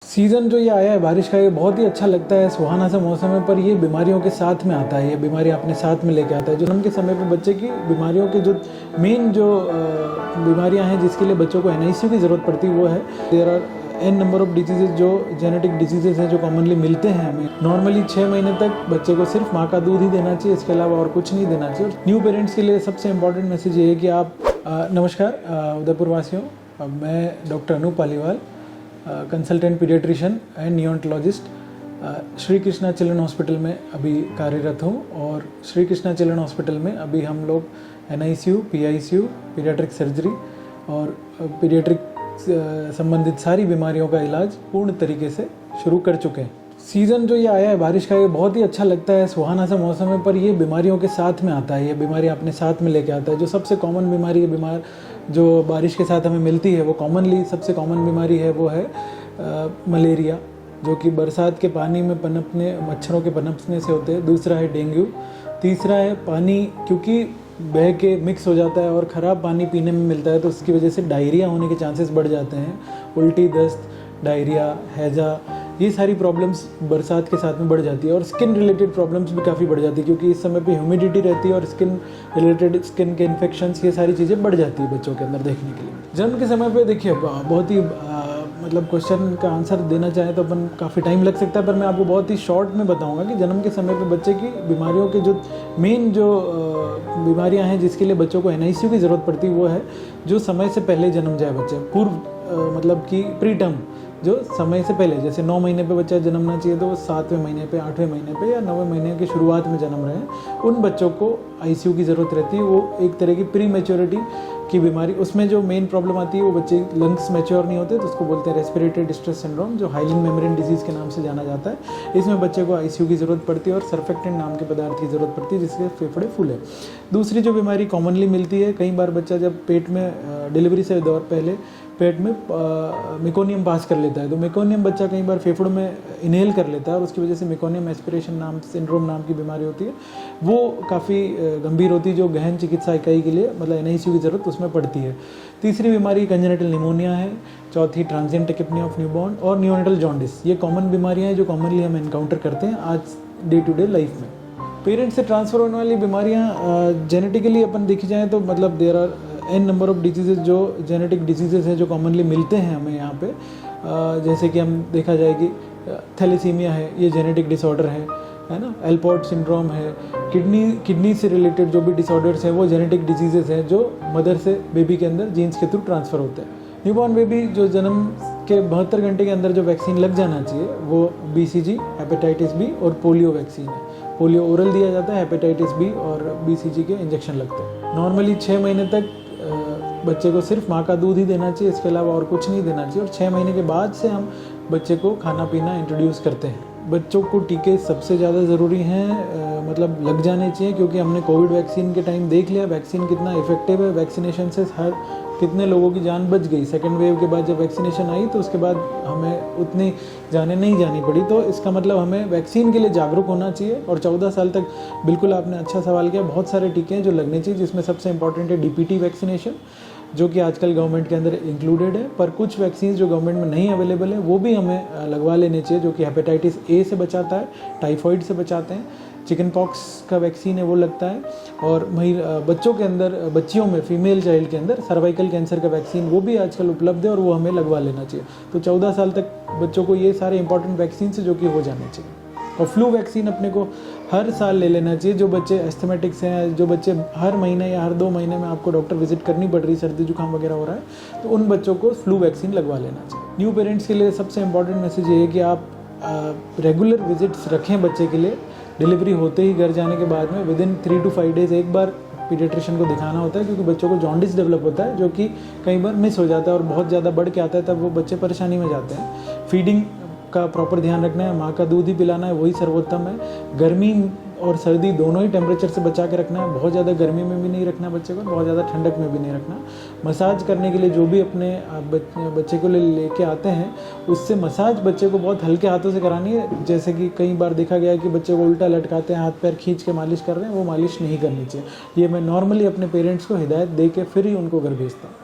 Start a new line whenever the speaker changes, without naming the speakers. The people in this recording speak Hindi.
सीज़न जो ये आया है बारिश का, ये बहुत ही अच्छा लगता है, सुहाना सा मौसम है। पर ये बीमारियों के साथ में आता है, ये बीमारी अपने साथ में लेके आता है। जन्म के समय पे बच्चे की बीमारियों के जो मेन जो बीमारियां हैं जिसके लिए बच्चों को NICU की ज़रूरत पड़ती है वो है there are n number of disease जो जेनेटिक डिजीज़ हैं जो कॉमनली मिलते हैं हमें। नॉर्मली 6 महीने तक बच्चे को सिर्फ माँ का दूध ही देना चाहिए, इसके अलावा और कुछ नहीं देना चाहिए। न्यू पेरेंट्स के लिए सबसे इम्पॉर्टेंट मैसेज ये है कि आप नमस्कार उदयपुर वासियों, मैं doctor Anoop Paliwal, consultant paediatrician and neonatologist Shri Krishna children hospital में अभी कार्यरत हूँ। और श्री कृष्णा चिल्ड्रन हॉस्पिटल में अभी हम लोग NICU, PICU, पीडियाट्रिक सर्जरी और पीडियाट्रिक संबंधित सारी बीमारियों का इलाज पूर्ण तरीके से शुरू कर चुके हैं। सीज़न जो ये आया है बारिश का, ये बहुत ही अच्छा लगता है, सुहाना सा मौसम है। पर ये बीमारियों के साथ में आता है, ये बीमारी अपने साथ में लेके आता है। जो सबसे कॉमन बीमारी है जो बारिश के साथ हमें मिलती है, वो कॉमनली सबसे कॉमन बीमारी है वो है मलेरिया, जो कि बरसात के पानी में पनपने मच्छरों के पनपने से होते हैं। दूसरा है डेंगू। तीसरा है पानी क्योंकि बह के मिक्स हो जाता है और ख़राब पानी पीने में मिलता है, तो उसकी वजह से डायरिया होने के चांसेस बढ़ जाते हैं। उल्टी, दस्त, डायरिया, हैजा, ये सारी प्रॉब्लम्स बरसात के साथ में बढ़ जाती है। और स्किन रिलेटेड प्रॉब्लम्स भी काफ़ी बढ़ जाती है क्योंकि इस समय पे ह्यूमिडिटी रहती है और स्किन रिलेटेड स्किन के इन्फेक्शंस, ये सारी चीज़ें बढ़ जाती है बच्चों के अंदर देखने के लिए। जन्म के समय पे देखिए बहुत ही मतलब क्वेश्चन का आंसर देना चाहें तो अपन काफ़ी टाइम लग सकता है, पर मैं आपको बहुत ही शॉर्ट में बताऊंगा कि जन्म के समय पे बच्चे की बीमारियों के जो मेन जो बीमारियां हैं जिसके लिए बच्चों को NICU की ज़रूरत पड़ती है वो है जो समय से पहले जन्म जाए बच्चे, पूर्व मतलब कि प्री टर्म, जो समय से पहले, जैसे 9 महीने पे बच्चा जन्मना चाहिए तो वो 7वें महीने पे, 8वें महीने पे या 9वें महीने की शुरुआत में जन्म रहे हैं, उन बच्चों को ICU की ज़रूरत रहती है। वो एक तरह की प्री मैच्योरिटी की बीमारी, उसमें जो मेन प्रॉब्लम आती है वो बच्चे लंग्स मैच्योर नहीं होते, तो उसको बोलते हैं रेस्पिरेटरी डिस्ट्रेस सिंड्रोम, जो हाइलिन मेम्ब्रेन डिजीज़ के नाम से जाना जाता है। इसमें बच्चे को ICU की ज़रूरत पड़ती है और सर्फेक्टेंट नाम के पदार्थ की ज़रूरत पड़ती है जिससे फेफड़े फूले। दूसरी जो बीमारी कॉमनली मिलती है, कई बार बच्चा जब पेट में डिलीवरी से दौर पहले पेट में मेकोनियम पास कर लेता है, तो मेकोनियम बच्चा कई बार फेफड़ों में इनहेल कर लेता है और उसकी वजह से मेकोनियम एस्पिरेशन नाम सिंड्रोम नाम की बीमारी होती है। वो काफ़ी गंभीर होती है, जो गहन चिकित्सा इकाई के लिए मतलब NICU की ज़रूरत उसमें पड़ती है। तीसरी बीमारी कंजेनिटल निमोनिया है। चौथी ट्रांजिएंट टेकिपनी ऑफ न्यूबॉर्न और नियोनेटल जॉन्डिस। ये कॉमन बीमारियाँ हैं जो कॉमनली हम एनकाउंटर करते हैं आज डे टू डे लाइफ में। पेरेंट्स से ट्रांसफ़र होने वाली बीमारियाँ जेनेटिकली अपन देखी जाए तो मतलब there are n number of disease जो जेनेटिक डिजीज़ हैं जो कॉमनली मिलते हैं हमें यहाँ पे। जैसे कि हम देखा जाए कि थैलेसीमिया है, ये जेनेटिक डिसऑर्डर है ना। एल्पोर्ट सिंड्रोम है। किडनी से रिलेटेड जो भी डिसऑर्डर्स हैं वो जेनेटिक डिजीज़ हैं जो मदर से बेबी के अंदर जीन्स के थ्रू ट्रांसफ़र होते हैं। न्यूबॉर्न बेबी जो जन्म के 72 घंटे के अंदर जो वैक्सीन लग जाना चाहिए वो BCG, हेपेटाइटिस B और पोलियो वैक्सीन है। पोलियो ओरल दिया जाता है, हेपेटाइटिस B और BCG के इंजेक्शन लगते हैं। नॉर्मली 6 महीने तक बच्चे को सिर्फ माँ का दूध ही देना चाहिए, इसके अलावा और कुछ नहीं देना चाहिए। और 6 महीने के बाद से हम बच्चे को खाना पीना इंट्रोड्यूस करते हैं। बच्चों को टीके सबसे ज़्यादा ज़रूरी हैं, मतलब लग जाने चाहिए, क्योंकि हमने कोविड वैक्सीन के टाइम देख लिया वैक्सीन कितना इफेक्टिव है। वैक्सीनेशन से हर कितने लोगों की जान बच गई। सेकेंड वेव के बाद जब वैक्सीनेशन आई तो उसके बाद हमें उतनी जाने नहीं जानी पड़ी। तो इसका मतलब हमें वैक्सीन के लिए जागरूक होना चाहिए। और 14 साल तक बिल्कुल आपने अच्छा सवाल किया, बहुत सारे टीके हैं जो लगने चाहिए, जिसमें सबसे इंपॉर्टेंट है DPT वैक्सीनेशन, जो कि आजकल गवर्नमेंट के अंदर इंक्लूडेड है। पर कुछ वैक्सीन जो गवर्नमेंट में नहीं अवेलेबल है वो भी हमें लगवा लेने चाहिए, जो कि हेपेटाइटिस A से बचाता है, टाइफॉइड से बचाते हैं, चिकन पॉक्स का वैक्सीन है वो लगता है। और बच्चों के अंदर, बच्चियों में, फीमेल चाइल्ड के अंदर सर्वाइकल कैंसर का वैक्सीन वो भी आजकल उपलब्ध है और वो हमें लगवा लेना चाहिए। तो 14 साल तक बच्चों को ये सारे इंपॉर्टेंट वैक्सीन से जो कि हो जाने चाहिए। और फ्लू वैक्सीन अपने को हर साल ले लेना चाहिए। जो बच्चे एस्थमेटिक्स हैं, जो बच्चे हर महीने या हर 2 महीने में आपको डॉक्टर विजिट करनी पड़ रही, सर्दी जुकाम वगैरह हो रहा है, तो उन बच्चों को फ्लू वैक्सीन लगवा लेना चाहिए। न्यू पेरेंट्स के लिए सबसे इंपॉर्टेंट मैसेज ये है कि आप रेगुलर विजिट्स रखें बच्चे के लिए। डिलीवरी होते ही घर जाने के बाद में विदिन 3 to 5 डेज़ एक बार पीडियाट्रिशियन को दिखाना होता है, क्योंकि बच्चों को जॉन्डिस डेवलप होता है जो कि कई बार मिस हो जाता है और बहुत ज़्यादा बढ़ के आता है, तब वो बच्चे परेशानी में जाते हैं। फीडिंग का प्रॉपर ध्यान रखना है, माँ का दूध ही पिलाना है, वही सर्वोत्तम है। गर्मी और सर्दी दोनों ही टेम्परेचर से बचा के रखना है। बहुत ज़्यादा गर्मी में भी नहीं रखना बच्चे को, बहुत ज़्यादा ठंडक में भी नहीं रखना। मसाज करने के लिए जो भी अपने बच्चे को लेके आते हैं, उससे मसाज बच्चे को बहुत हल्के हाथों से करानी है। जैसे कि कई बार देखा गया है कि बच्चे को उल्टा लटकाते हैं, हाथ पैर खींच के मालिश कर रहे हैं, वो मालिश नहीं करनी चाहिए। ये मैं नॉर्मली अपने पेरेंट्स को हिदायत दे के फिर ही उनको घर भेजता हूँ।